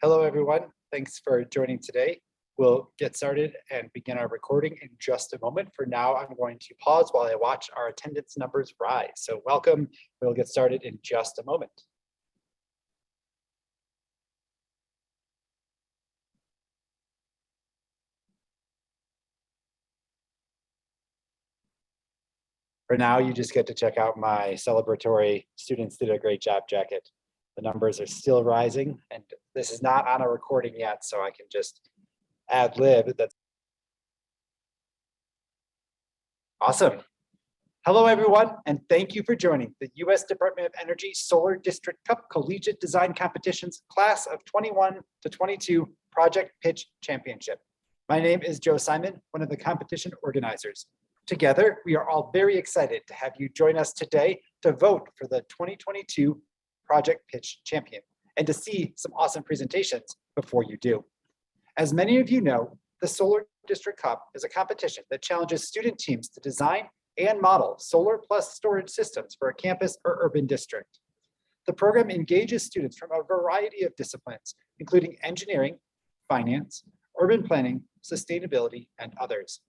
Hello, everyone. Thanks for joining today. We'll get started and begin our recording in just a moment. For now, I'm going to pause while I watch our attendance numbers rise. So welcome. We'll get started in just a moment. For now, you just get to check out my celebratory "Students Did a Great Job" jacket. The numbers are still rising, and this is not on a recording yet, so I can just ad lib. That's awesome. Hello, everyone, and thank you for joining the U.S. Department of Energy Solar District Cup Collegiate Design Competition's Class of 21 to 22 Project Pitch Championship. My name is Joe Simon, one of the competition organizers. Together, we are all very excited to have you join us today to vote for the 2022 Project Pitch Champion and to see some awesome presentations before you do. As many of you know, the Solar District Cup is a competition that challenges student teams to design and model solar plus storage systems for a campus or urban district. The program engages students from a variety of disciplines, including engineering, finance, urban planning, sustainability, and others.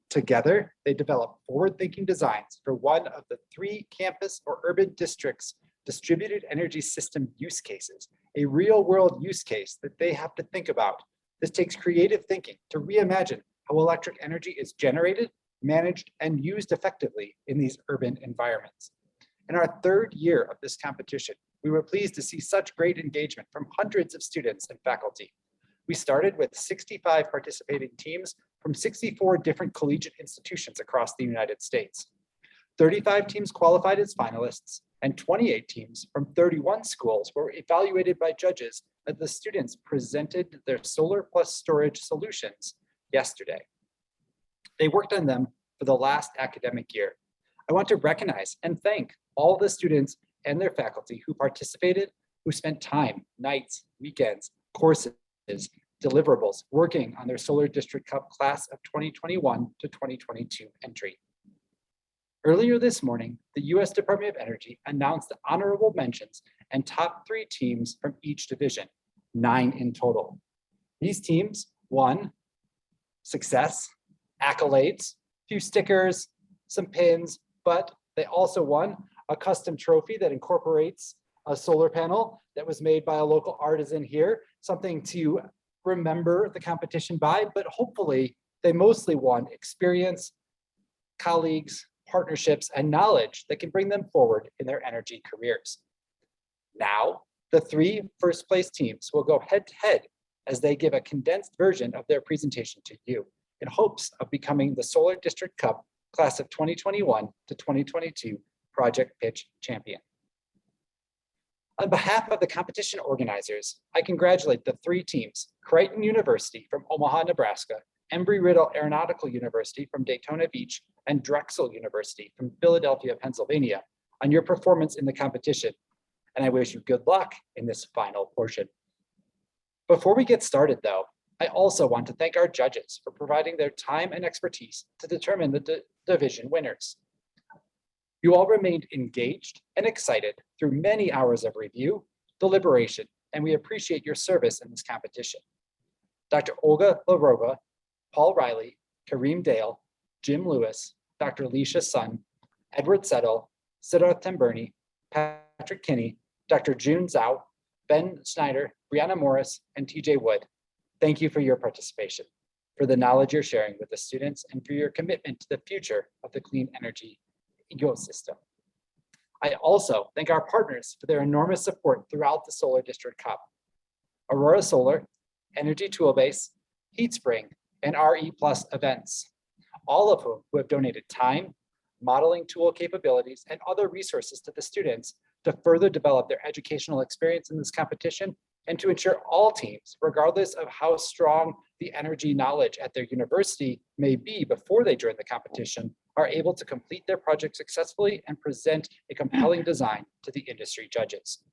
Together, they develop forward-thinking designs for one of the 3 campus or urban districts' distributed energy system use cases, a real-world use case that they have to think about. This takes creative thinking to reimagine how electric energy is generated, managed, and used effectively in these urban environments. In our 3rd year of this competition, we were pleased to see such great engagement from hundreds of students and faculty. We started with 65 participating teams from 64 different collegiate institutions across the United States. 35 teams qualified as finalists, and 28 teams from 31 schools were evaluated by judges as the students presented their solar plus storage solutions yesterday. They worked on them for the last academic year. I want to recognize and thank all the students and their faculty who participated, who spent time, nights, weekends, courses, deliverables, working on their Solar District Cup Class of 2021 to 2022 entry. Earlier this morning, the U.S. Department of Energy announced the honorable mentions and top 3 teams from each division, 9 in total. These teams won success, accolades, a few stickers, some pins, but they also won a custom trophy that incorporates a solar panel that was made by a local artisan here, something to remember the competition by, but hopefully they mostly won experience, colleagues, partnerships, and knowledge that can bring them forward in their energy careers. Now, the 3 first place teams will go head to head as they give a condensed version of their presentation to you in hopes of becoming the Solar District Cup Class of 2021 to 2022 Project Pitch Champion. On behalf of the competition organizers, I congratulate the 3 teams, Creighton University from Omaha, Nebraska, Embry-Riddle Aeronautical University from Daytona Beach, and Drexel University from Philadelphia, Pennsylvania, on your performance in the competition. And I wish you good luck in this final portion. Before we get started though, I also want to thank our judges for providing their time and expertise to determine the division winners. You all remained engaged and excited through many hours of review, deliberation, and we appreciate your service in this competition. Dr. Olga Larova, Paul Riley, Kareem Dale, Jim Lewis, Dr. Alicia Sun, Edward Settle, Siddharth Tamburni, Patrick Kinney, Dr. June Zhao, Ben Schneider, Brianna Morris, and TJ Wood. Thank you for your participation, for the knowledge you're sharing with the students, and for your commitment to the future of the clean energy ecosystem. I also thank our partners for their enormous support throughout the Solar District Cup. Aurora Solar, Energy Toolbase, HeatSpring, and RE Plus Events, all of whom have donated time, modeling tool capabilities, and other resources to the students to further develop their educational experience in this competition and to ensure all teams, regardless of how strong the energy knowledge at their university may be before they join the competition, are able to complete their project successfully and present a compelling design to the industry judges.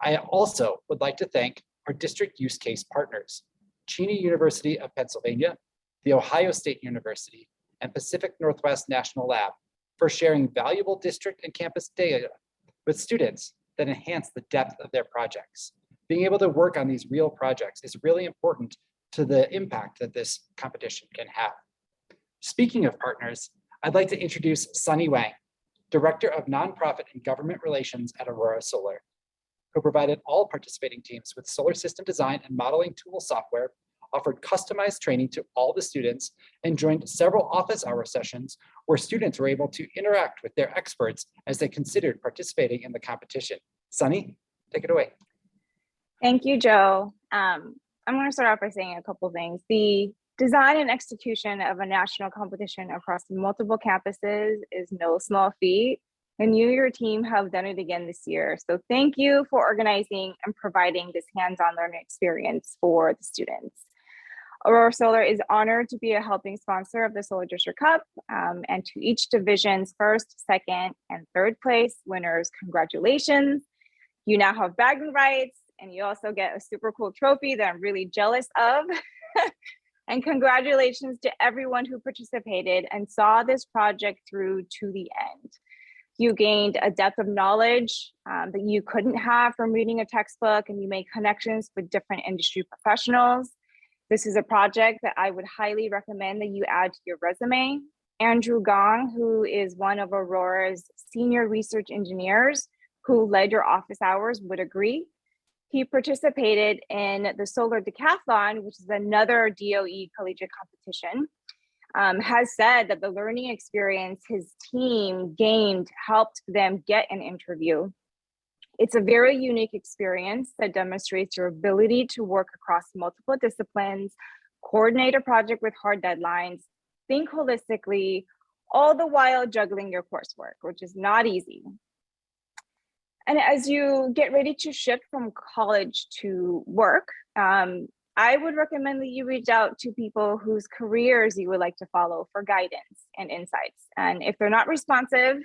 I also would like to thank our district use case partners, Cheney University of Pennsylvania, The Ohio State University, and Pacific Northwest National Lab, for sharing valuable district and campus data with students that enhance the depth of their projects. Being able to work on these real projects is really important to the impact that this competition can have. Speaking of partners, I'd like to introduce Sunny Wang, Director of Nonprofit and Government Relations at Aurora Solar, who provided all participating teams with solar system design and modeling tool software, offered customized training to all the students, and joined several office hour sessions where students were able to interact with their experts as they considered participating in the competition. Sunny, take it away. Thank you, Joe. I'm going to start off by saying a couple things. The design and execution of a national competition across multiple campuses is no small feat, and you and your team have done it again this year. So thank you for organizing and providing this hands-on learning experience for the students. Aurora Solar is honored to be a helping sponsor of the Solar District Cup, and to each division's first, second, and third place winners, congratulations. You now have bragging rights, and you also get a super cool trophy that I'm really jealous of. And congratulations to everyone who participated and saw this project through to the end. You gained a depth of knowledge that you couldn't have from reading a textbook, and you made connections with different industry professionals. This is a project that I would highly recommend that you add to your resume. Andrew Gong, who is one of Aurora's senior research engineers who led your office hours, would agree. He participated in the Solar Decathlon, which is another DOE collegiate competition, has said that the learning experience his team gained helped them get an interview. It's a very unique experience that demonstrates your ability to work across multiple disciplines, coordinate a project with hard deadlines, think holistically, all the while juggling your coursework, which is not easy. And as you get ready to shift from college to work, I would recommend that you reach out to people whose careers you would like to follow for guidance and insights. And if they're not responsive,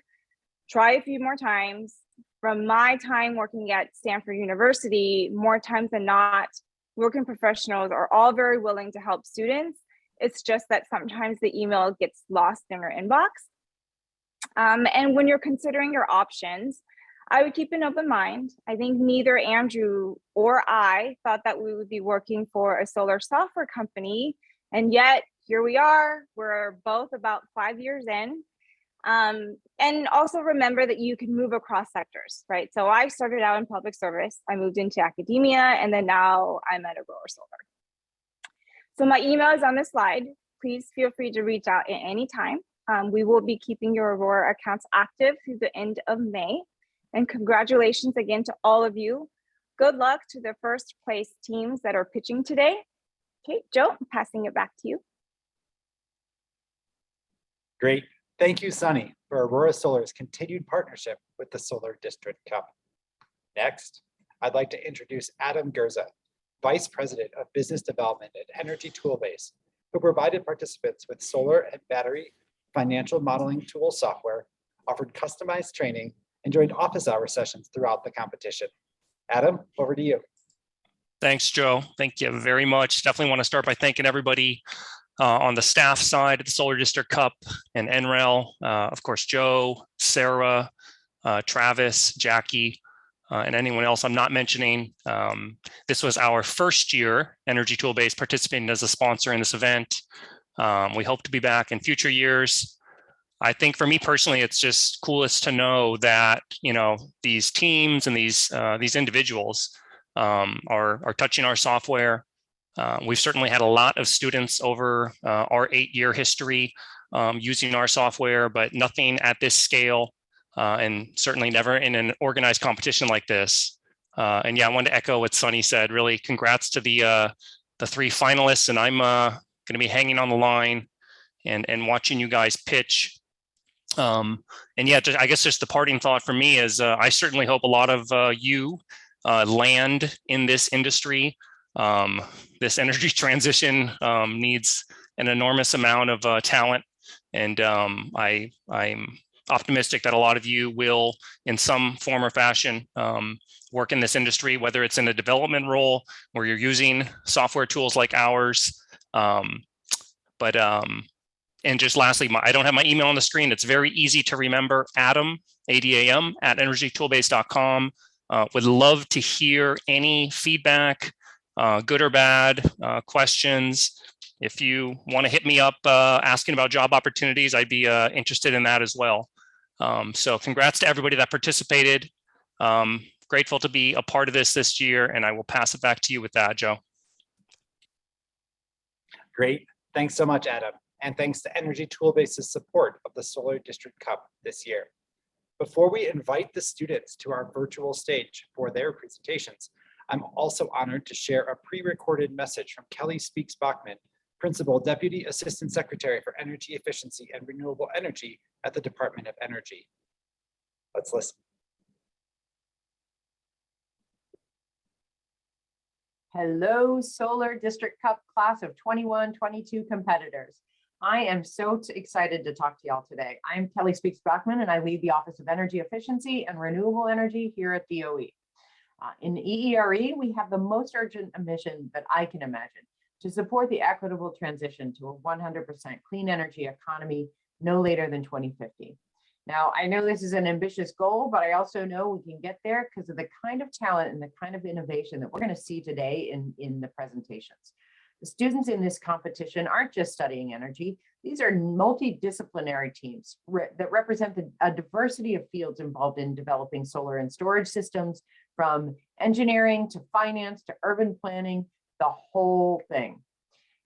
try a few more times. From my time working at Stanford University, more times than not, working professionals are all very willing to help students. It's just that sometimes the email gets lost in your inbox. And when you're considering your options, I would keep an open mind. I think neither Andrew or I thought that we would be working for a solar software company. And yet here we are, we're both about 5 years in. And also remember that you can move across sectors, right? So I started out in public service, I moved into academia, and then now I'm at Aurora Solar. So my email is on this slide. Please feel free to reach out at any time. We will be keeping your Aurora accounts active through the end of May. And congratulations again to all of you. Good luck to the first place teams that are pitching today. Okay, Joe, I'm passing it back to you. Great. Thank you, Sunny, for Aurora Solar's continued partnership with the Solar District Cup. Next, I'd like to introduce Adam Gerza, Vice President of Business Development at Energy Toolbase, who provided participants with solar and battery financial modeling tool software, offered customized training, and joined office hour sessions throughout the competition. Adam, over to you. Thanks, Joe. Thank you very much. Definitely want to start by thanking everybody on the staff side at the Solar District Cup and NREL, of course, Joe, Sarah, Travis, Jackie, and anyone else I'm not mentioning. This was our first year, Energy Toolbase participating as a sponsor in this event. We hope to be back in future years. I think for me personally, it's just coolest to know that, you know, these teams and these individuals are touching our software. We've certainly had a lot of students over our 8-year history using our software, but nothing at this scale, and certainly never in an organized competition like this. And yeah, I wanted to echo what Sunny said. Really, congrats to the 3 finalists, and I'm going to be hanging on the line and watching you guys pitch. And yeah, I guess just the parting thought for me is I certainly hope a lot of you land in this industry. This energy transition needs an enormous amount of talent, and I'm optimistic that a lot of you will, in some form or fashion, work in this industry, whether it's in a development role where you're using software tools like ours. And just lastly, I don't have my email on the screen. It's very easy to remember. Adam, A-D-A-M, @energytoolbase.com. Would love to hear any feedback, good or bad, questions. If you want to hit me up asking about job opportunities, I'd be interested in that as well. So congrats to everybody that participated. Grateful to be a part of this year, and I will pass it back to you with that, Joe. Great. Thanks so much, Adam. And thanks to Energy Toolbase's support of the Solar District Cup this year. Before we invite the students to our virtual stage for their presentations, I'm also honored to share a pre-recorded message from Kelly Speaks Bachman, Principal Deputy Assistant Secretary for Energy Efficiency and Renewable Energy at the Department of Energy. Let's listen. Hello, Solar District Cup class of 21-22 competitors. I am so excited to talk to y'all today. I'm Kelly Speaks Bachman, and I lead the Office of Energy Efficiency and Renewable Energy here at DOE. In EERE, we have the most urgent mission that I can imagine to support the equitable transition to a 100% clean energy economy no later than 2050. Now, I know this is an ambitious goal, but I also know we can get there because of the kind of talent and the kind of innovation that we're going to see today in the presentations. The students in this competition aren't just studying energy. These are multidisciplinary teams that represent a diversity of fields involved in developing solar and storage systems, from engineering to finance to urban planning, the whole thing.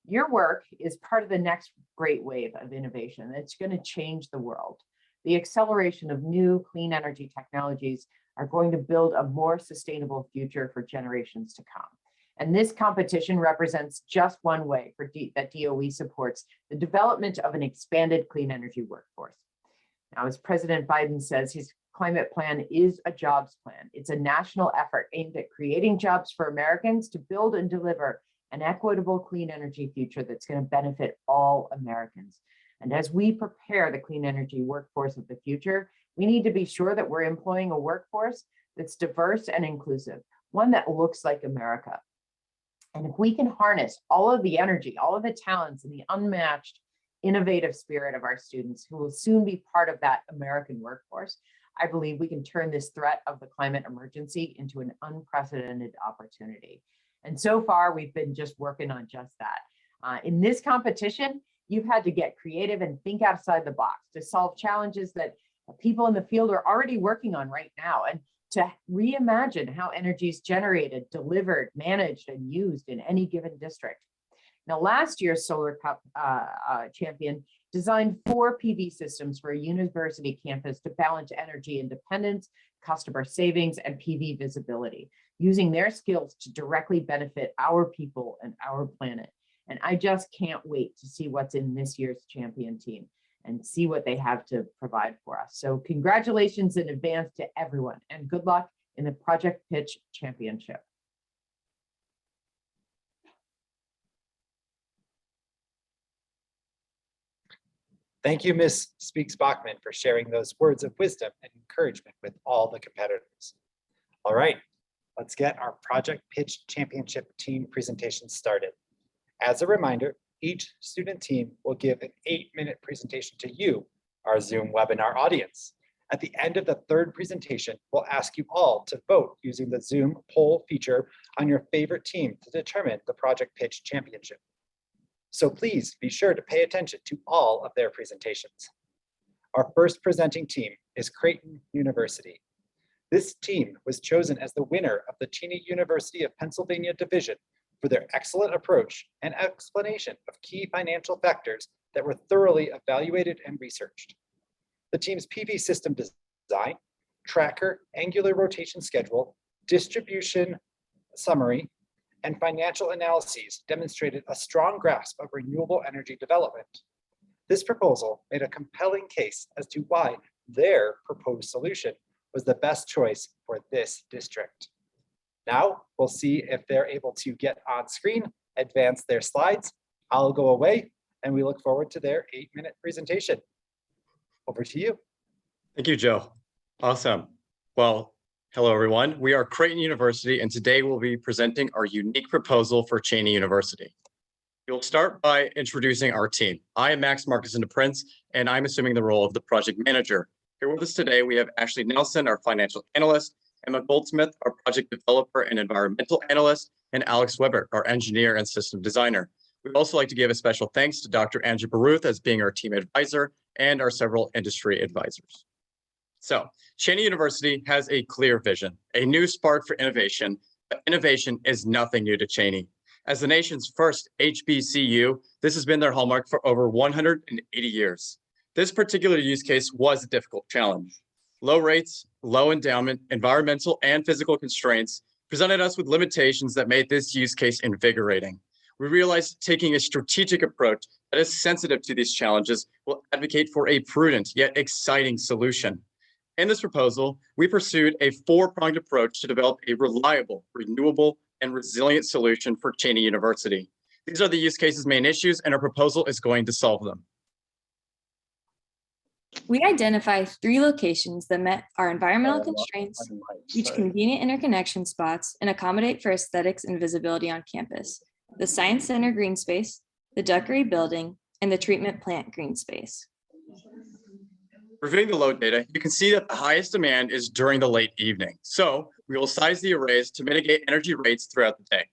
Your work is part of the next great wave of innovation that's going to change the world. The acceleration of new clean energy technologies are going to build a more sustainable future for generations to come. And this competition represents just one way that DOE supports the development of an expanded clean energy workforce. Now, as President Biden says, his climate plan is a jobs plan. It's a national effort aimed at creating jobs for Americans to build and deliver an equitable clean energy future that's going to benefit all Americans. And as we prepare the clean energy workforce of the future, we need to be sure that we're employing a workforce that's diverse and inclusive, one that looks like America. And if we can harness all of the energy, all of the talents, and the unmatched innovative spirit of our students who will soon be part of that American workforce, I believe we can turn this threat of the climate emergency into an unprecedented opportunity. And so far, we've been just working on just that. In this competition, you've had to get creative and think outside the box to solve challenges that people in the field are already working on right now, and to reimagine how energy is generated, delivered, managed, and used in any given district. Now, last year's Solar Cup champion designed 4 PV systems for a university campus to balance energy independence, customer savings, and PV visibility, using their skills to directly benefit our people and our planet. And I just can't wait to see what's in this year's champion team and see what they have to provide for us. So congratulations in advance to everyone, and good luck in the Project Pitch Championship. Thank you, Ms. Speaks Bachman, for sharing those words of wisdom and encouragement with all the competitors. All right, let's get our Project Pitch Championship team presentation started. As a reminder, each student team will give an 8-minute presentation to you, our Zoom webinar audience. At the end of the third presentation, we'll ask you all to vote using the Zoom poll feature on your favorite team to determine the Project Pitch Championship. So please be sure to pay attention to all of their presentations. Our first presenting team is Creighton University. This team was chosen as the winner of the Cheney University of Pennsylvania Division for their excellent approach and explanation of key financial factors that were thoroughly evaluated and researched. The team's PV system design, tracker, angular rotation schedule, distribution summary, and financial analyses demonstrated a strong grasp of renewable energy development. This proposal made a compelling case as to why their proposed solution was the best choice for this district. Now we'll see if they're able to get on screen, advance their slides. I'll go away, and we look forward to their 8-minute presentation. Over to you. Thank you, Joe. Awesome. Well, hello, everyone. We are Creighton University, and today we'll be presenting our unique proposal for Cheney University. We'll start by introducing our team. I am Max Marcus Prince, and I'm assuming the role of the project manager. Here with us today, we have Ashley Nelson, our financial analyst, Emma Goldsmith, our project developer and environmental analyst, and Alex Weber, our engineer and system designer. We'd also like to give a special thanks to Dr. Andrew Baruth as being our team advisor and our several industry advisors. So Cheney University has a clear vision, a new spark for innovation, but innovation is nothing new to Cheney. As the nation's first HBCU, this has been their hallmark for over 180 years. This particular use case was a difficult challenge. Low rates, low endowment, environmental and physical constraints presented us with limitations that made this use case invigorating. We realized taking a strategic approach that is sensitive to these challenges will advocate for a prudent yet exciting solution. In this proposal, we pursued a four-pronged approach to develop a reliable, renewable, and resilient solution for Cheney University. These are the use case's main issues, and our proposal is going to solve them. We identified 3 locations that met our environmental constraints, reach convenient interconnection spots, and accommodate for aesthetics and visibility on campus: the Science Center green space, the Duckery building, and the treatment plant green space. Reviewing the load data, you can see that the highest demand is during the late evening. So we will size the arrays to mitigate energy rates throughout the day.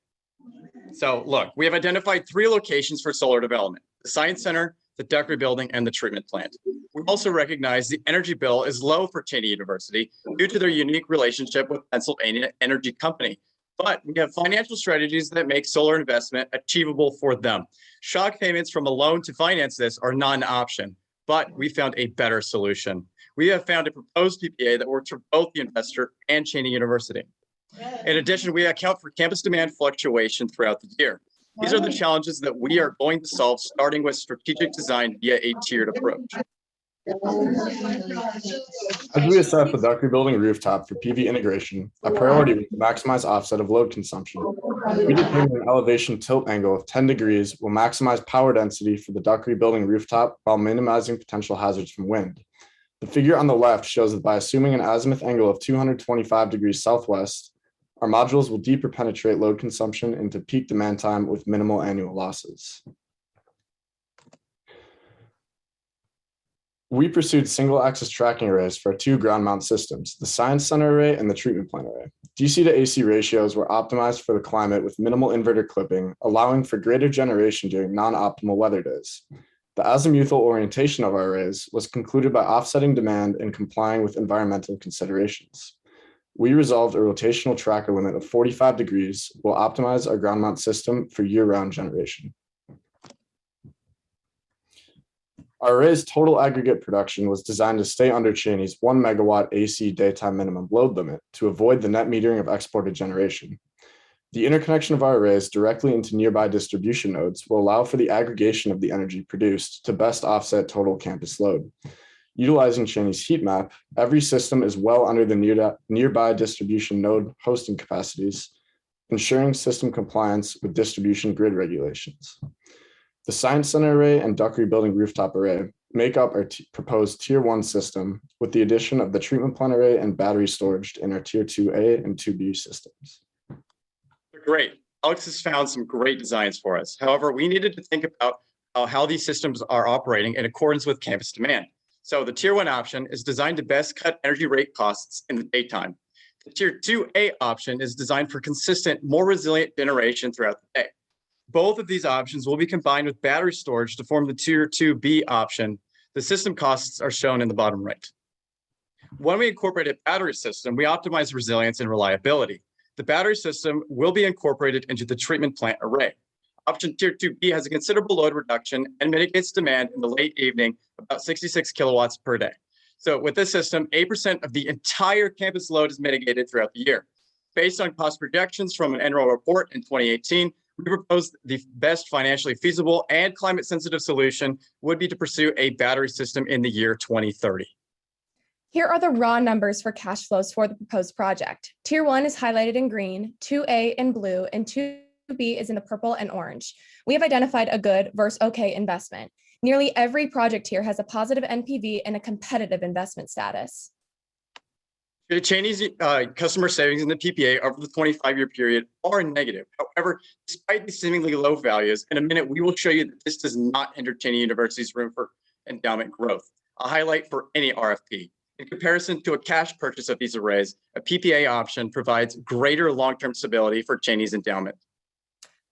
So look, we have identified 3 locations for solar development: the Science Center, the Duckery building, and the treatment plant. We also recognize the energy bill is low for Cheney University due to their unique relationship with Pennsylvania Energy Company. But we have financial strategies that make solar investment achievable for them. Shock payments from a loan to finance this are not an option, but we found a better solution. We have found a proposed PPA that works for both the investor and Cheney University. In addition, we account for campus demand fluctuation throughout the year. These are the challenges that we are going to solve, starting with strategic design via a tiered approach. As we assess the Duckery building rooftop for PV integration, a priority was to maximize offset of load consumption. We determined an elevation tilt angle of 10 degrees will maximize power density for the Duckery building rooftop while minimizing potential hazards from wind. The figure on the left shows that by assuming an azimuth angle of 225 degrees southwest, our modules will deeper penetrate load consumption into peak demand time with minimal annual losses. We pursued single axis tracking arrays for 2 ground mount systems, the Science Center array and the treatment plant array. DC to AC ratios were optimized for the climate with minimal inverter clipping, allowing for greater generation during non-optimal weather days. The azimuthal orientation of our arrays was concluded by offsetting demand and complying with environmental considerations. We resolved a rotational tracker limit of 45 degrees will optimize our ground mount system for year-round generation. Our array's total aggregate production was designed to stay under Cheney's 1 megawatt AC daytime minimum load limit to avoid the net metering of exported generation. The interconnection of our arrays directly into nearby distribution nodes will allow for the aggregation of the energy produced to best offset total campus load. Utilizing Cheney's heat map, every system is well under the nearby distribution node hosting capacities, ensuring system compliance with distribution grid regulations. The Science Center array and Duckery building rooftop array make up our proposed Tier 1 system with the addition of the treatment plant array and battery storage in our Tier 2A and 2B systems. Great. Alex has found some great designs for us. However, we needed to think about how these systems are operating in accordance with campus demand. So the Tier 1 option is designed to best cut energy rate costs in the daytime. The Tier 2A option is designed for consistent, more resilient generation throughout the day. Both of these options will be combined with battery storage to form the Tier 2B option. The system costs are shown in the bottom right. When we incorporate a battery system, we optimize resilience and reliability. The battery system will be incorporated into the treatment plant array. Option Tier 2B has a considerable load reduction and mitigates demand in the late evening, about 66 kilowatts per day. So with this system, 8% of the entire campus load is mitigated throughout the year. Based on cost projections from an NREL report in 2018, we proposed the best financially feasible and climate-sensitive solution would be to pursue a battery system in the year 2030. Here are the raw numbers for cash flows for the proposed project. Tier 1 is highlighted in green, 2A in blue, and 2B is in the purple and orange. We have identified a good versus okay investment. Nearly every project here has a positive NPV and a competitive investment status. Cheney's customer savings in the PPA over the 25-year period are negative. However, despite the seemingly low values, in a minute, we will show you that this does not hinder Cheney University's room for endowment growth. A highlight for any RFP. In comparison to a cash purchase of these arrays, a PPA option provides greater long-term stability for Cheney's endowment.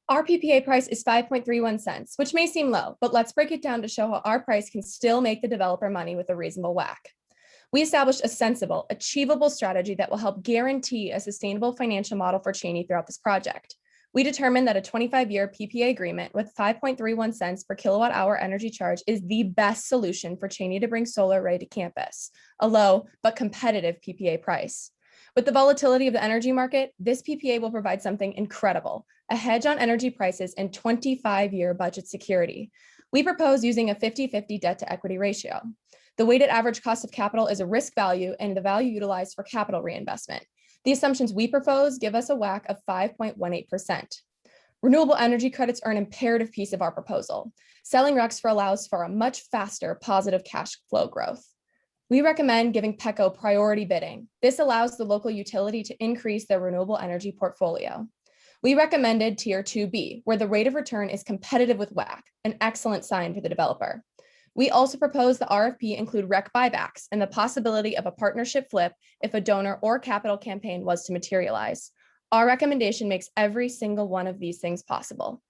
Our PPA price is 5.31 cents, which may seem low, but let's break it down to show how our price can still make the developer money with a reasonable WACC. We established a sensible, achievable strategy that will help guarantee a sustainable financial model for Cheney throughout this project. We determined that a 25-year PPA agreement with 5.31 cents per kilowatt hour energy charge is the best solution for Cheney to bring solar array to campus, a low but competitive PPA price. With the volatility of the energy market, this PPA will provide something incredible, a hedge on energy prices and 25-year budget security. We propose using a 50-50 debt to equity ratio. The weighted average cost of capital is a risk value and the value utilized for capital reinvestment. The assumptions we propose give us a WACC of 5.18%. Renewable energy credits are an imperative piece of our proposal. Selling RECs allows for a much faster positive cash flow growth. We recommend giving PECO priority bidding. This allows the local utility to increase their renewable energy portfolio. We recommended Tier 2B, where the rate of return is competitive with WACC, an excellent sign for the developer. We also propose the RFP include REC buybacks and the possibility of a partnership flip if a donor or capital campaign was to materialize. Our recommendation makes every single one of these things possible.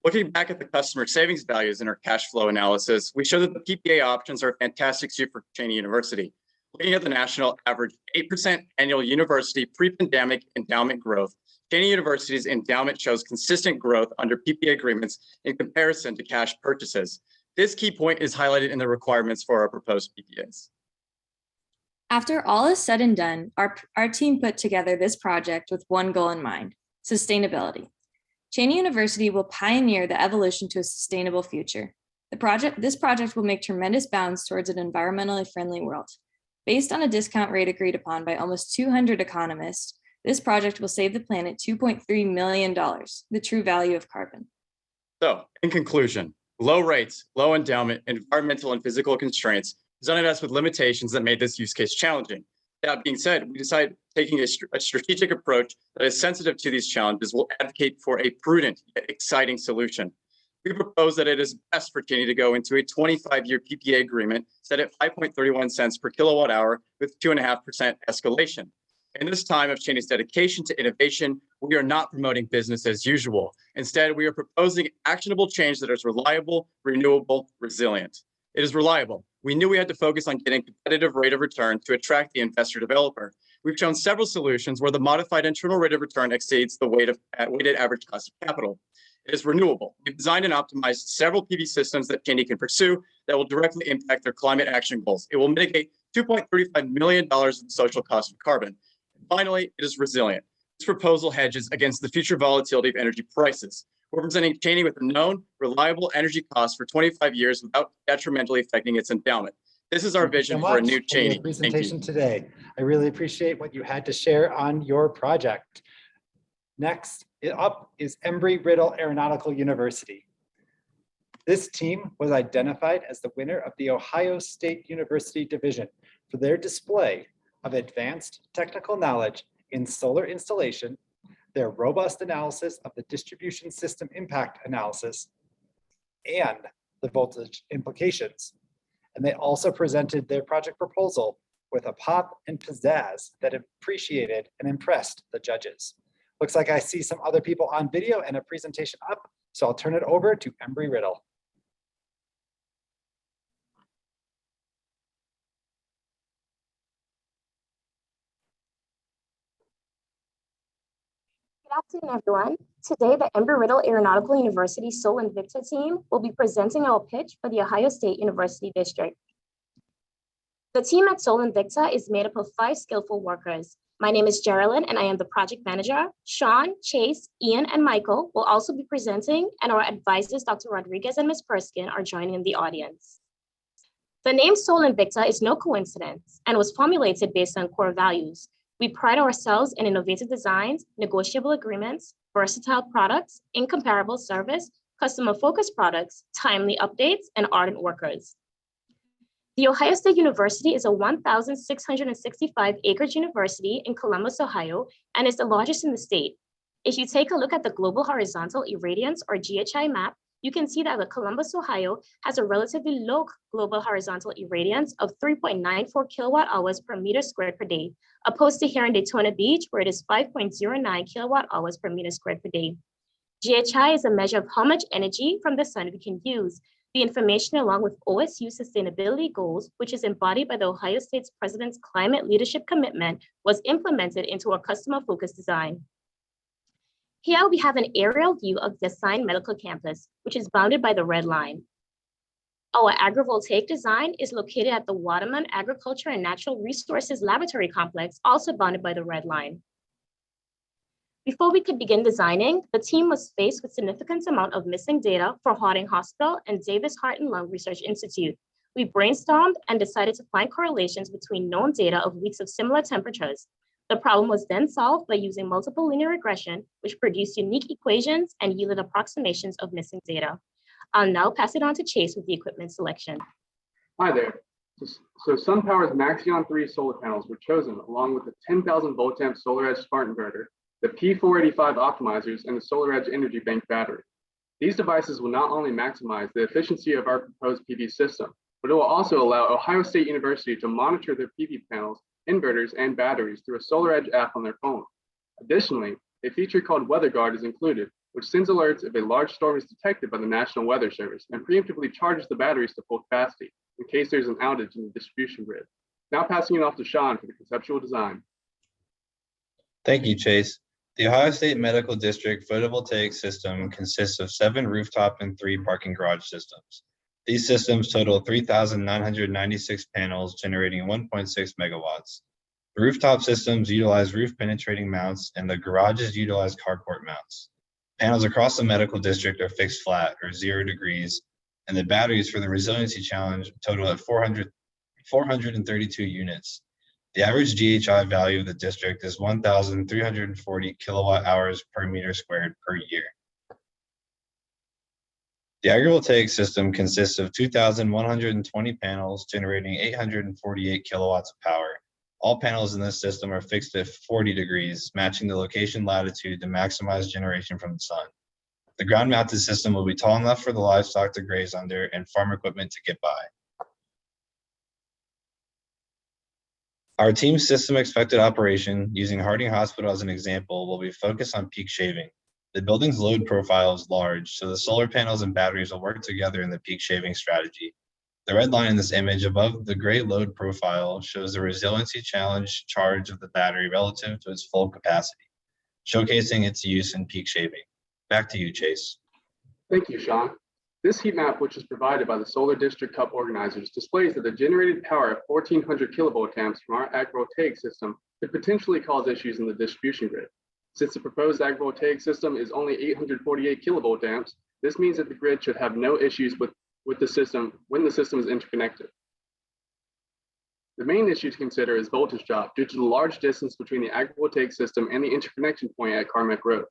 Looking back at the customer savings values in our cash flow analysis, we show that the PPA options are a fantastic suit for Cheney University. Looking at the national average 8% annual university pre-pandemic endowment growth, Cheney University's endowment shows consistent growth under PPA agreements in comparison to cash purchases. This key point is highlighted in the requirements for our proposed PPAs. After all is said and done, our team put together this project with one goal in mind: sustainability. Cheney University will pioneer the evolution to a sustainable future. This project will make tremendous bounds towards an environmentally friendly world. Based on a discount rate agreed upon by almost 200 economists, this project will save the planet $2.3 million, the true value of carbon. So, in conclusion, low rates, low endowment, environmental and physical constraints presented us with limitations that made this use case challenging. That being said, we decided taking a strategic approach that is sensitive to these challenges will advocate for a prudent yet exciting solution. We propose that it is best for Cheney to go into a 25-year PPA agreement set at 5.31 cents per kilowatt hour with 2.5% escalation. In this time of Cheney's dedication to innovation, we are not promoting business as usual. Instead, we are proposing actionable change that is reliable, renewable, resilient. It is reliable. We knew we had to focus on getting competitive rate of return to attract the investor developer. We've shown several solutions where the modified internal rate of return exceeds the weighted average cost of capital. It is renewable. We've designed and optimized several PV systems that Cheney can pursue that will directly impact their climate action goals. It will mitigate $2.35 million in social cost of carbon. Finally, it is resilient. This proposal hedges against the future volatility of energy prices. We're presenting Cheney with a known, reliable energy cost for 25 years without detrimentally affecting its endowment. This is our vision for a new Cheney. Presentation today. I really appreciate what you had to share on your project. Next up is Embry-Riddle Aeronautical University. This team was identified as the winner of the Ohio State University Division for their display of advanced technical knowledge in solar installation, their robust analysis of the distribution system impact analysis, and the voltage implications. And they also presented their project proposal with a pop and pizzazz that appreciated and impressed the judges. Looks like I see some other people on video and a presentation up, so I'll turn it over to Embry-Riddle. Good afternoon, everyone. Today, the Embry-Riddle Aeronautical University Sol Invicta team will be presenting our pitch for the Ohio State University District. The team at Sol Invicta is made up of 5 skillful workers. My name is Geraldine, and I am the project manager. Sean, Chase, Ian, and Michael will also be presenting, and our advisors, Dr. Rodriguez and Ms. Perskin, are joining in the audience. The name Sol Invicta is no coincidence and was formulated based on core values. We pride ourselves in innovative designs, negotiable agreements, versatile products, incomparable service, customer-focused products, timely updates, and ardent workers. The Ohio State University is a 1,665 acres university in Columbus, Ohio, and is the largest in the state. If you take a look at the Global Horizontal Irradiance or GHI map, you can see that the Columbus, Ohio has a relatively low global horizontal irradiance of 3.94 kilowatt hours per meter squared per day, opposed to here in Daytona Beach, where it is 5.09 kilowatt hours per meter squared per day. GHI is a measure of how much energy from the sun we can use. The information, along with OSU sustainability goals, which is embodied by the Ohio State's President's climate leadership commitment, was implemented into our customer-focused design. Here we have an aerial view of the assigned medical campus, which is bounded by the red line. Our agrivoltaic design is located at the Waterman Agriculture and Natural Resources Laboratory Complex, also bounded by the red line. Before we could begin designing, the team was faced with significant amount of missing data for Harding Hospital and Davis Heart and Lung Research Institute. We brainstormed and decided to find correlations between known data of weeks of similar temperatures. The problem was then solved by using multiple linear regression, which produced unique equations and yielded approximations of missing data. I'll now pass it on to Chase with the equipment selection. Hi there. So SunPower's Maxion 3 solar panels were chosen along with the 10,000 volt amp SolarEdge smart inverter, the P485 optimizers, and the SolarEdge Energy Bank battery. These devices will not only maximize the efficiency of our proposed PV system, but it will also allow Ohio State University to monitor their PV panels, inverters, and batteries through a SolarEdge app on their phone. Additionally, a feature called WeatherGuard is included, which sends alerts if a large storm is detected by the National Weather Service and preemptively charges the batteries to full capacity in case there's an outage in the distribution grid. Now passing it off to Sean for the conceptual design. Thank you, Chase. The Ohio State Medical District photovoltaic system consists of 7 rooftop and 3 parking garage systems. These systems total 3,996 panels generating 1.6 megawatts. The rooftop systems utilize roof penetrating mounts and the garages utilize carport mounts. Panels across the medical district are fixed flat or 0 degrees, and the batteries for the resiliency challenge total at 432 units. The average GHI value of the district is 1,340 kilowatt hours per meter squared per year. The agrivoltaic system consists of 2,120 panels generating 848 kilowatts of power. All panels in this system are fixed at 40 degrees, matching the location latitude to maximize generation from the sun. The ground-mounted system will be tall enough for the livestock to graze under and farm equipment to get by. Our team's system expected operation, using Harding Hospital as an example, will be focused on peak shaving. The building's load profile is large, so the solar panels and batteries will work together in the peak shaving strategy. The red line in this image above the gray load profile shows the resiliency challenge charge of the battery relative to its full capacity, showcasing its use in peak shaving. Back to you, Chase. Thank you, Sean. This heat map, which is provided by the Solar District Cup organizers, displays that the generated power of 1,400 kilovolt amps from our agrivoltaic system could potentially cause issues in the distribution grid. Since the proposed agrivoltaic system is only 848 kilovolt amps, this means that the grid should have no issues with the system when the system is interconnected. The main issue to consider is voltage drop due to the large distance between the agrivoltaic system and the interconnection point at Carmack Road.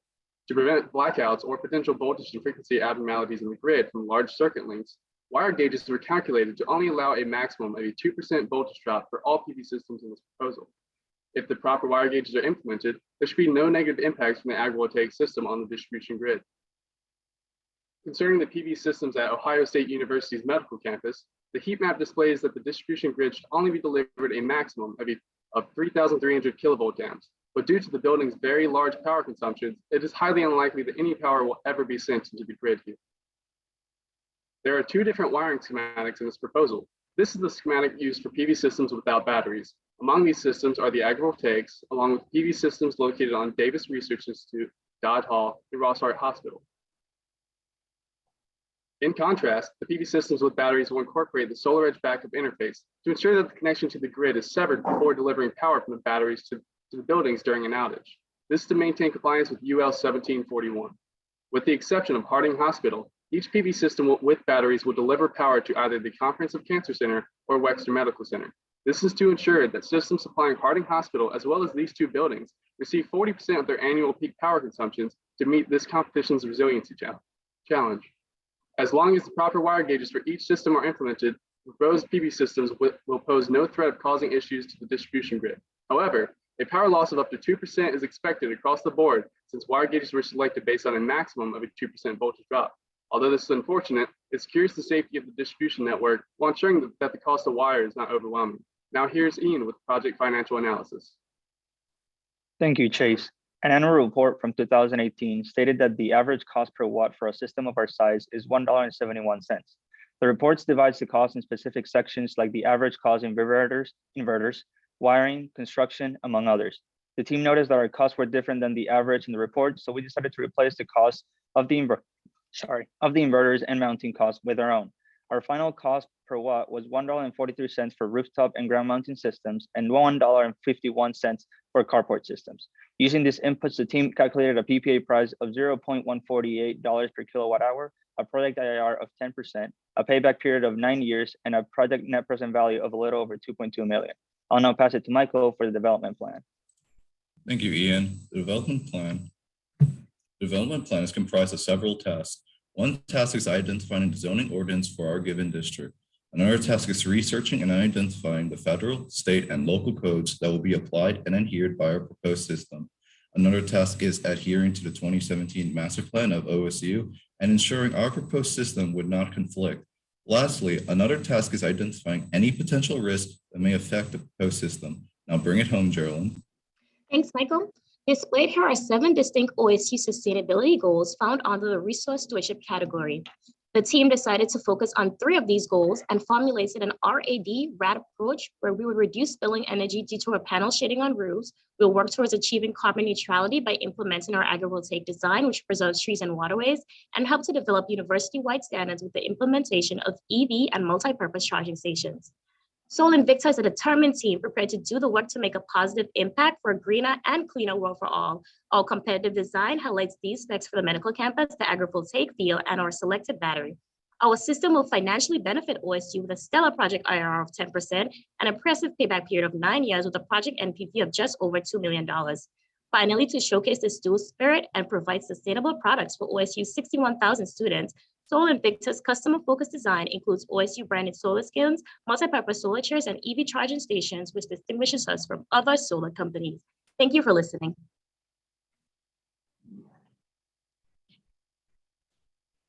To prevent blackouts or potential voltage and frequency abnormalities in the grid from large circuit links, wire gauges were calculated to only allow a maximum of a 2% voltage drop for all PV systems in this proposal. If the proper wire gauges are implemented, there should be no negative impacts from the agrivoltaic system on the distribution grid. Concerning the PV systems at Ohio State University's medical campus, the heat map displays that the distribution grid should only be delivered a maximum of 3,300 kilovolt amps. But due to the building's very large power consumption, it is highly unlikely that any power will ever be sent into the grid here. There are 2 different wiring schematics in this proposal. This is the schematic used for PV systems without batteries. Among these systems are the agrivoltaics, along with PV systems located on Davis Research Institute, Dodd Hall, and Ross Hart Hospital. In contrast, the PV systems with batteries will incorporate the SolarEdge backup interface to ensure that the connection to the grid is severed before delivering power from the batteries to the buildings during an outage. This is to maintain compliance with UL 1741. With the exception of Harding Hospital, each PV system with batteries will deliver power to either the Comprehensive Cancer Center or Wexner Medical Center. This is to ensure that systems supplying Harding Hospital, as well as these 2 buildings, receive 40% of their annual peak power consumptions to meet this competition's resiliency challenge. As long as the proper wire gauges for each system are implemented, proposed PV systems will pose no threat of causing issues to the distribution grid. However, a power loss of up to 2% is expected across the board since wire gauges were selected based on a maximum of a 2% voltage drop. Although this is unfortunate, it secures the safety of the distribution network while ensuring that the cost of wire is not overwhelming. Now here's Ian with project financial analysis. Thank you, Chase. An annual report from 2018 stated that the average cost per watt for a system of our size is $1.71. The reports divides the cost in specific sections like the average cost of inverters, wiring, construction, among others. The team noticed that our costs were different than the average in the report, so we decided to replace the cost of the inverters and mounting costs with our own. Our final cost per watt was $1.43 for rooftop and ground mounting systems and $1.51 for carport systems. Using these inputs, the team calculated a PPA price of $0.148 per kilowatt hour, a project IRR of 10%, a payback period of 9 years, and a project net present value of a little over 2.2 million. I'll now pass it to Michael for the development plan. Thank you, Ian. The development plan is comprised of several tasks. One task is identifying the zoning ordinance for our given district. Another task is researching and identifying the federal, state, and local codes that will be applied and adhered by our proposed system. Another task is adhering to the 2017 master plan of OSU and ensuring our proposed system would not conflict. Lastly, another task is identifying any potential risks that may affect the proposed system. Now bring it home, Geraldine. Thanks, Michael. Displayed here are 7 distinct OSU sustainability goals found under the resource stewardship category. The team decided to focus on 3 of these goals and formulated an RAD approach where we would reduce spilling energy due to our panel shading on roofs. We'll work towards achieving carbon neutrality by implementing our agrivoltaic design, which preserves trees and waterways, and help to develop university-wide standards with the implementation of EV and multi-purpose charging stations. Sol Invicta is a determined team prepared to do the work to make a positive impact for a greener and cleaner world for all. Our competitive design highlights these specs for the medical campus, the agrivoltaic field, and our selected battery. Our system will financially benefit OSU with a stellar project IRR of 10%, an impressive payback period of 9 years with a project NPV of just over $2 million. Finally, to showcase the dual spirit and provide sustainable products for OSU's 61,000 students, Sol Invicta's customer-focused design includes OSU-branded solar skins, multi-purpose solar chairs, and EV charging stations, which distinguishes us from other solar companies. Thank you for listening.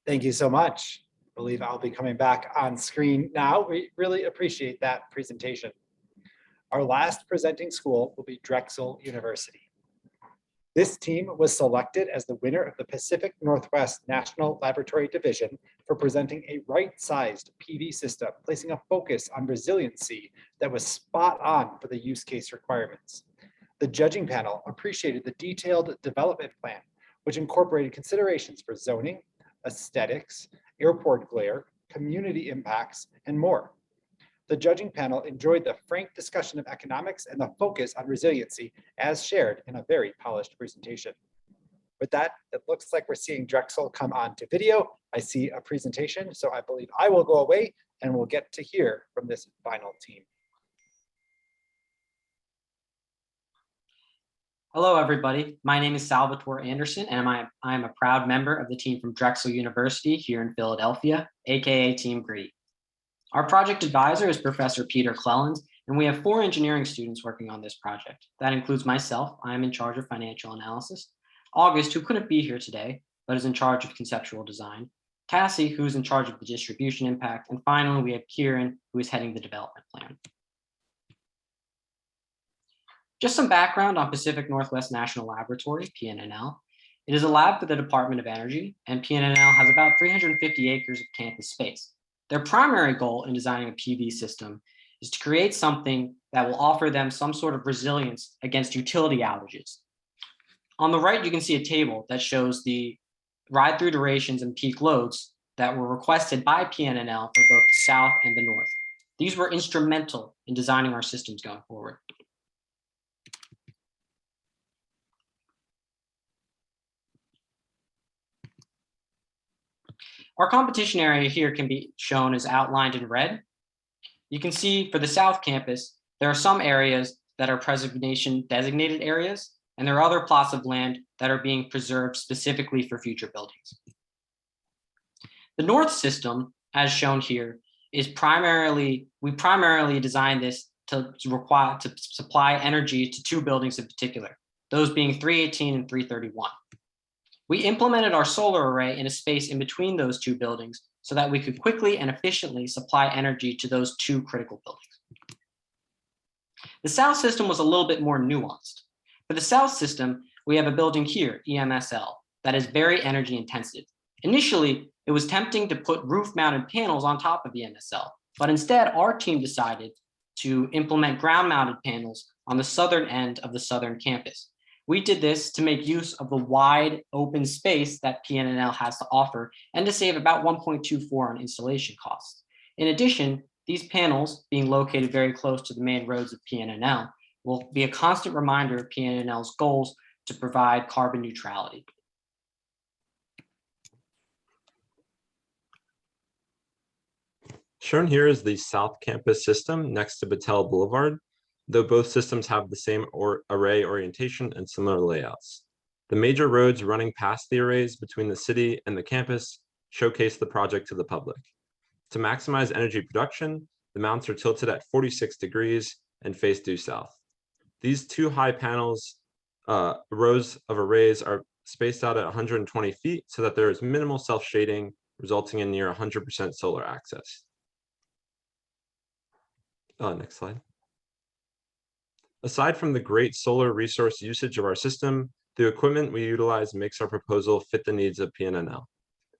Thank you so much. I believe I'll be coming back on screen now. We really appreciate that presentation. Our last presenting school will be Drexel University. This team was selected as the winner of the Pacific Northwest National Laboratory Division for presenting a right-sized PV system, placing a focus on resiliency that was spot on for the use case requirements. The judging panel appreciated the detailed development plan, which incorporated considerations for zoning, aesthetics, airport glare, community impacts, and more. The judging panel enjoyed the frank discussion of economics and the focus on resiliency as shared in a very polished presentation. With that, it looks like we're seeing Drexel come on to video. I see a presentation, so I believe I will go away and we'll get to hear from this final team. Hello, everybody. My name is Salvatore Anderson, and I'm a proud member of the team from Drexel University here in Philadelphia, aka Team Gree. Our project advisor is Professor Peter Clellens, and we have 4 engineering students working on this project. That includes myself. I'm in charge of financial analysis. August, who couldn't be here today, but is in charge of conceptual design. Cassie, who's in charge of the distribution impact. And finally, we have Kieran, who is heading the development plan. Just some background on Pacific Northwest National Laboratory, PNNL. It is a lab for the Department of Energy, and PNNL has about 350 acres of campus space. Their primary goal in designing a PV system is to create something that will offer them some sort of resilience against utility outages. On the right, you can see a table that shows the ride-through durations and peak loads that were requested by PNNL for both the South and the North. These were instrumental in designing our systems going forward. Our competition area here can be shown as outlined in red. You can see for the South Campus, there are some areas that are preservation designated areas, and there are other plots of land that are being preserved specifically for future buildings. The North system, as shown here, is we primarily designed this to supply energy to 2 buildings in particular, those being 318 and 331. We implemented our solar array in a space in between those two buildings so that we could quickly and efficiently supply energy to those two critical buildings. The south system was a little bit more nuanced. For the south system, we have a building here, EMSL, that is very energy intensive. Initially, it was tempting to put roof-mounted panels on top of EMSL, but instead our team decided to implement ground-mounted panels on the southern end of the southern campus. We did this to make use of the wide open space that PNNL has to offer and to save about 1.24 on installation costs. In addition, these panels, being located very close to the main roads of PNNL, will be a constant reminder of PNNL's goals to provide carbon neutrality. Shown here is the South Campus system next to Battelle Boulevard, though both systems have the same array orientation and similar layouts. The major roads running past the arrays between the city and the campus showcase the project to the public. To maximize energy production, the mounts are tilted at 46 degrees and face due south. These two high panels, rows of arrays are spaced out at 120 feet so that there is minimal self-shading, resulting in near 100% solar access. Next slide. Aside from the great solar resource usage of our system, the equipment we utilize makes our proposal fit the needs of PNNL.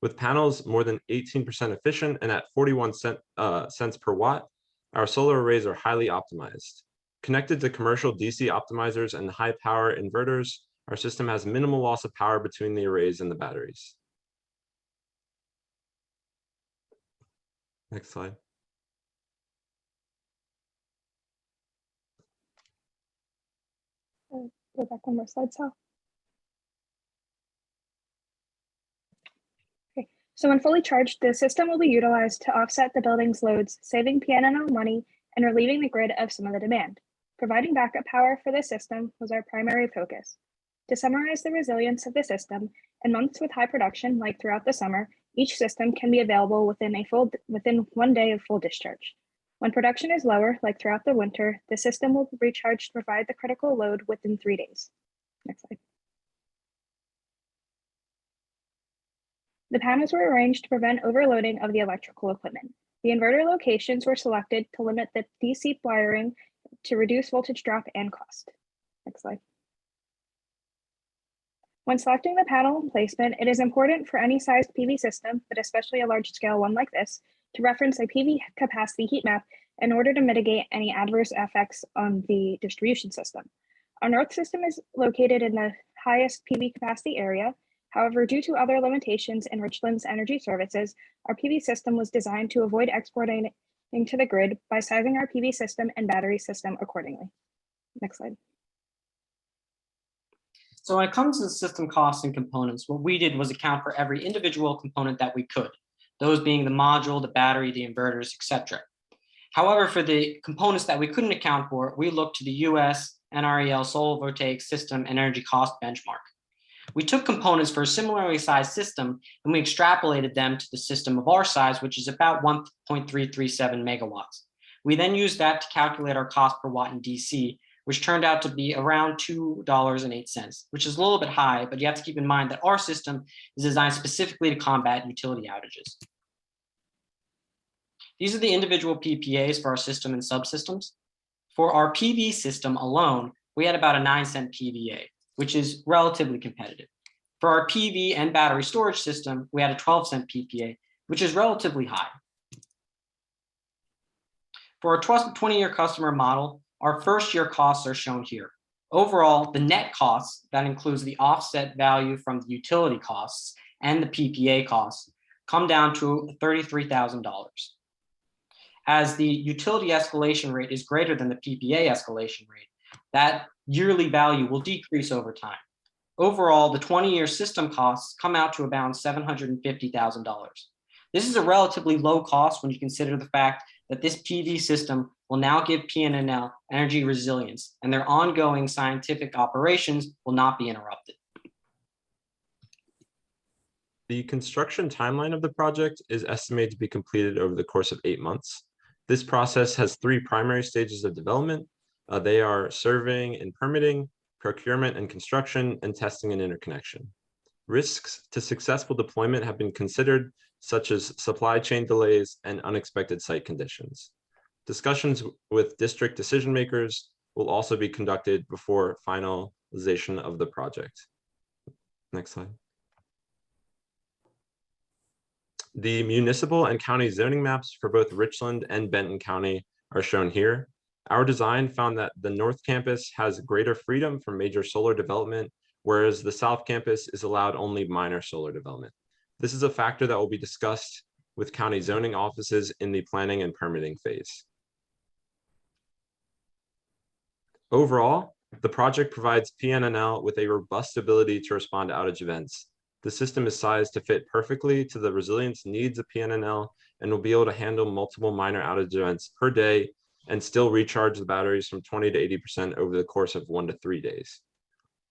With panels more than 18% efficient and at 41 cents per watt, our solar arrays are highly optimized. Connected to commercial DC optimizers and high power inverters, our system has minimal loss of power between the arrays and the batteries. Next slide. Go back one more slide, Sal. Okay, so when fully charged, the system will be utilized to offset the building's loads, saving PNNL money and relieving the grid of some of the demand. Providing backup power for the system was our primary focus. To summarize the resilience of the system, in months with high production, like throughout the summer, each system can be available within 1 day of full discharge. When production is lower, like throughout the winter, the system will recharge to provide the critical load within 3 days. Next slide. The panels were arranged to prevent overloading of the electrical equipment. The inverter locations were selected to limit the DC wiring to reduce voltage drop and cost. Next slide. When selecting the panel placement, it is important for any sized PV system, but especially a large scale one like this, to reference a PV capacity heat map in order to mitigate any adverse effects on the distribution system. Our north system is located in the highest PV capacity area. However, due to other limitations in Richland's energy services, our PV system was designed to avoid exporting into the grid by sizing our PV system and battery system accordingly. Next slide. So when it comes to the system costs and components, what we did was account for every individual component that we could, those being the module, the battery, the inverters, etc. However, for the components that we couldn't account for, we looked to the US NREL Solar Voltaic System and Energy Cost Benchmark. We took components for a similarly sized system and we extrapolated them to the system of our size, which is about 1.337 megawatts. We then used that to calculate our cost per watt in DC, which turned out to be around $2.08, which is a little bit high, but you have to keep in mind that our system is designed specifically to combat utility outages. These are the individual PPAs for our system and subsystems. For our PV system alone, we had about a 9-cent PVA, which is relatively competitive. For our PV and battery storage system, we had a 12-cent PPA, which is relatively high. For our 20-year customer model, our first year costs are shown here. Overall, the net costs, that includes the offset value from the utility costs and the PPA costs, come down to $33,000. As the utility escalation rate is greater than the PPA escalation rate, that yearly value will decrease over time. Overall, the 20-year system costs come out to about $750,000. This is a relatively low cost when you consider the fact that this PV system will now give PNNL energy resilience and their ongoing scientific operations will not be interrupted. The construction timeline of the project is estimated to be completed over the course of 8 months. This process has 3 primary stages of development. They are surveying and permitting, procurement and construction, and testing and interconnection. Risks to successful deployment have been considered, such as supply chain delays and unexpected site conditions. Discussions with district decision makers will also be conducted before finalization of the project. Next slide. The municipal and county zoning maps for both Richland and Benton County are shown here. Our design found that the North Campus has greater freedom for major solar development, whereas the South Campus is allowed only minor solar development. This is a factor that will be discussed with county zoning offices in the planning and permitting phase. Overall, the project provides PNNL with a robust ability to respond to outage events. The system is sized to fit perfectly to the resilience needs of PNNL and will be able to handle multiple minor outage events per day and still recharge the batteries from 20 to 80% over the course of 1 to 3 days.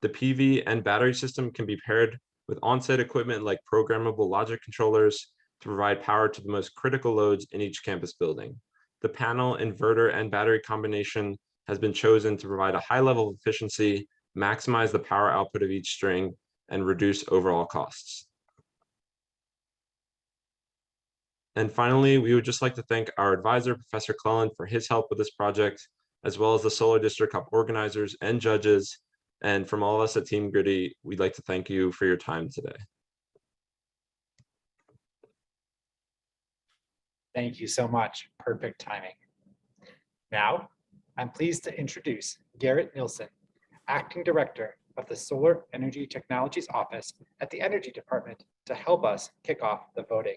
The PV and battery system can be paired with on-site equipment like programmable logic controllers to provide power to the most critical loads in each campus building. The panel, inverter, and battery combination has been chosen to provide a high level of efficiency, maximize the power output of each string, and reduce overall costs. And finally, we would just like to thank our advisor, Professor Clelland, for his help with this project, as well as the Solar District Cup organizers and judges. And from all of us at Team Gritty, we'd like to thank you for your time today. Thank you so much. Perfect timing. Now, I'm pleased to introduce Garrett Nilsson, Acting Director of the Solar Energy Technologies Office at the Energy Department, to help us kick off the voting.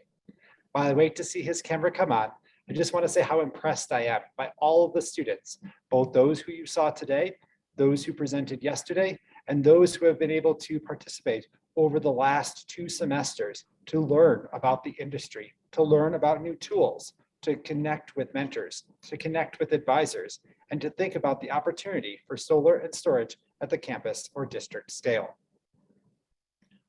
While I wait to see his camera come on, I just want to say how impressed I am by all of the students, both those who you saw today, those who presented yesterday, and those who have been able to participate over the last 2 semesters to learn about the industry, to learn about new tools, to connect with mentors, to connect with advisors, and to think about the opportunity for solar and storage at the campus or district scale.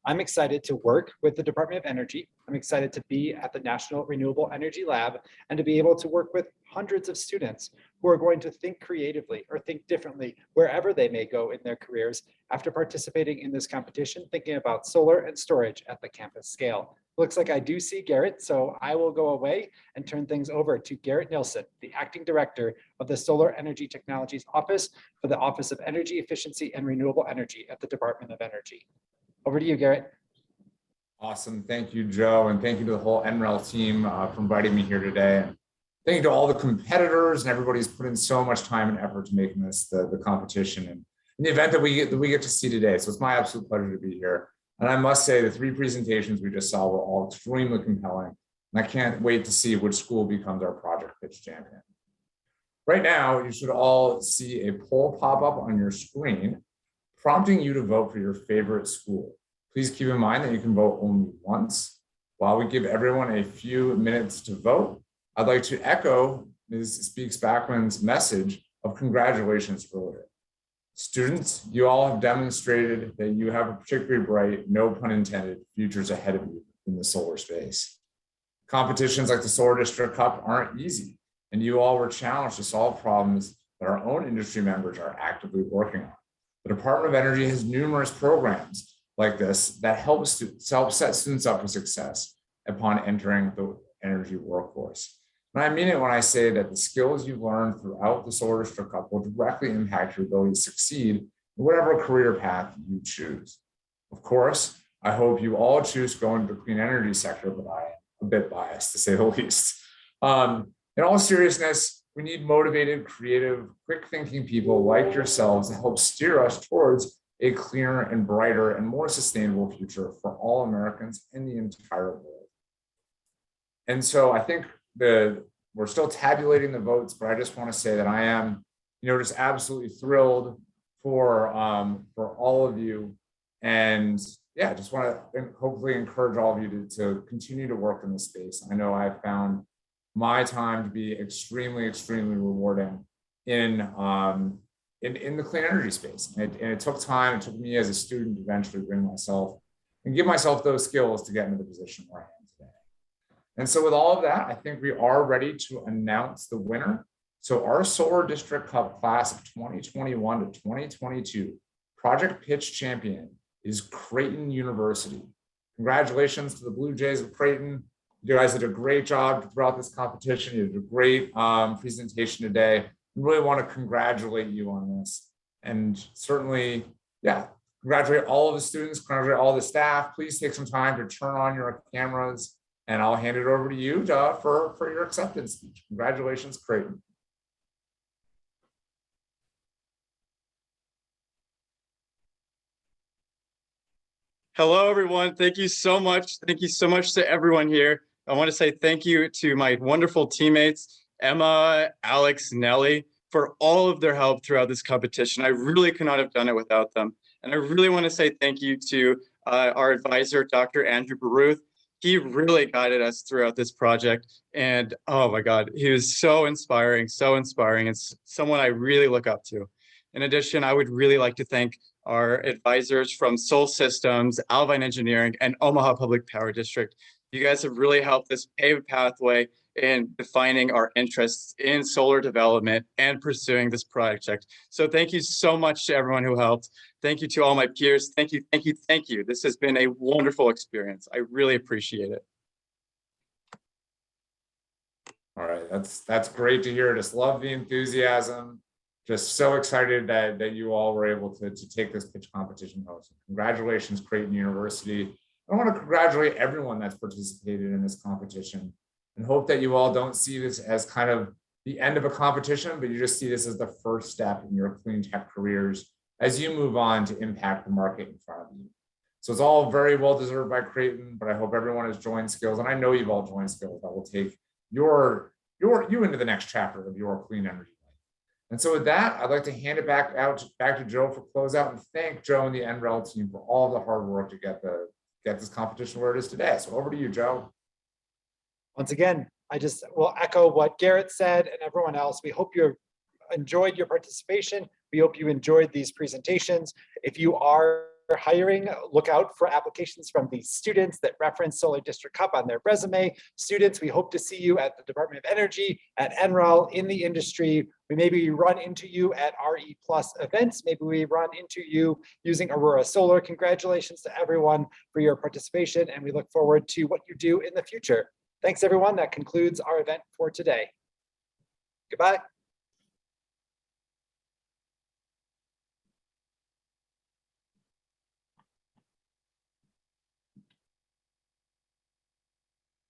I'm excited to work with the Department of Energy. I'm excited to be at the National Renewable Energy Lab and to be able to work with hundreds of students who are going to think creatively or think differently wherever they may go in their careers after participating in this competition, thinking about solar and storage at the campus scale. Looks like I do see Garrett, so I will go away and turn things over to Garrett Nilsson, the Acting Director of the Solar Energy Technologies Office for the Office of Energy Efficiency and Renewable Energy at the Department of Energy. Over to you, Garrett. Awesome. Thank you, Joe. And thank you to the whole NREL team for inviting me here today. And thank you to all the competitors and everybody who's put in so much time and effort to making this the competition and in the event that we get to see today. So it's my absolute pleasure to be here. And I must say the 3 presentations we just saw were all extremely compelling. And I can't wait to see which school becomes our project pitch champion. Right now, you should all see a poll pop up on your screen, prompting you to vote for your favorite school. Please keep in mind that you can vote only once. While we give everyone a few minutes to vote, I'd like to echo Ms. Speaks-Backman's message of congratulations earlier. Students, you all have demonstrated that you have a particularly bright, no pun intended, futures ahead of you in the solar space. Competitions like the Solar District Cup aren't easy, and you all were challenged to solve problems that our own industry members are actively working on. The Department of Energy has numerous programs like this that help set students up for success upon entering the energy workforce. And I mean it when I say that the skills you've learned throughout the Solar District Cup will directly impact your ability to succeed in whatever career path you choose. Of course, I hope you all choose to go into the clean energy sector, but I am a bit biased to say the least. In all seriousness, we need motivated, creative, quick-thinking people like yourselves to help steer us towards a cleaner and brighter and more sustainable future for all Americans in the entire world. And so I think we're still tabulating the votes, but I just want to say that I am, just absolutely thrilled for all of you. And yeah, just want to hopefully encourage all of you to continue to work in this space. I know I've found my time to be extremely, extremely rewarding in the clean energy space. And it took time, it took me as a student to eventually give myself those skills to get into the position where I am today. And so with all of that, I think we are ready to announce the winner. So our Solar District Cup class of 2021 to 2022 project pitch champion is Creighton University. Congratulations to the Blue Jays of Creighton. You guys did a great job throughout this competition. You did a great presentation today. We really want to congratulate you on this. And certainly, yeah, congratulate all of the students, congratulate all the staff. Please take some time to turn on your cameras, and I'll hand it over to you for your acceptance speech. Congratulations, Creighton. Hello, everyone. Thank you so much. Thank you so much to everyone here. I want to say thank you to my wonderful teammates, Emma, Alex, Nelly, for all of their help throughout this competition. I really could not have done it without them. And I really want to say thank you to our advisor, Dr. Andrew Baruth. He really guided us throughout this project. And oh my God, he was so inspiring, It's someone I really look up to. In addition, I would really like to thank our advisors from Sol Systems, Alvine Engineering, and Omaha Public Power District. You guys have really helped us pave a pathway in defining our interests in solar development and pursuing this project. So thank you so much to everyone who helped. Thank you to all my peers. Thank you, thank you, thank you. This has been a wonderful experience. I really appreciate it. All right, that's great to hear. Just love the enthusiasm. Just so excited that you all were able to take this pitch competition host. Congratulations, Creighton University. I want to congratulate everyone that's participated in this competition and hope that you all don't see this as kind of the end of a competition, but you just see this as the first step in your clean tech careers as you move on to impact the market in front of you. So it's all very well deserved by Creighton, but I hope everyone has joined skills, and I know you've all joined skills that will take you into the next chapter of your clean energy. And so with that, I'd like to hand it back to Joe for closeout, and thank Joe and the NREL team for all the hard work to get this competition where it is today. So over to you, Joe. Once again, I just will echo what Garrett said and everyone else. We hope you enjoyed your participation. We hope you enjoyed these presentations. If you are hiring, look out for applications from the students that reference Solar District Cup on their resume. Students, we hope to see you at the Department of Energy, at NREL, in the industry. We maybe run into you at RE Plus events. Maybe we run into you using Aurora Solar. Congratulations to everyone for your participation, and we look forward to what you do in the future. Thanks, everyone. That concludes our event for today. Goodbye.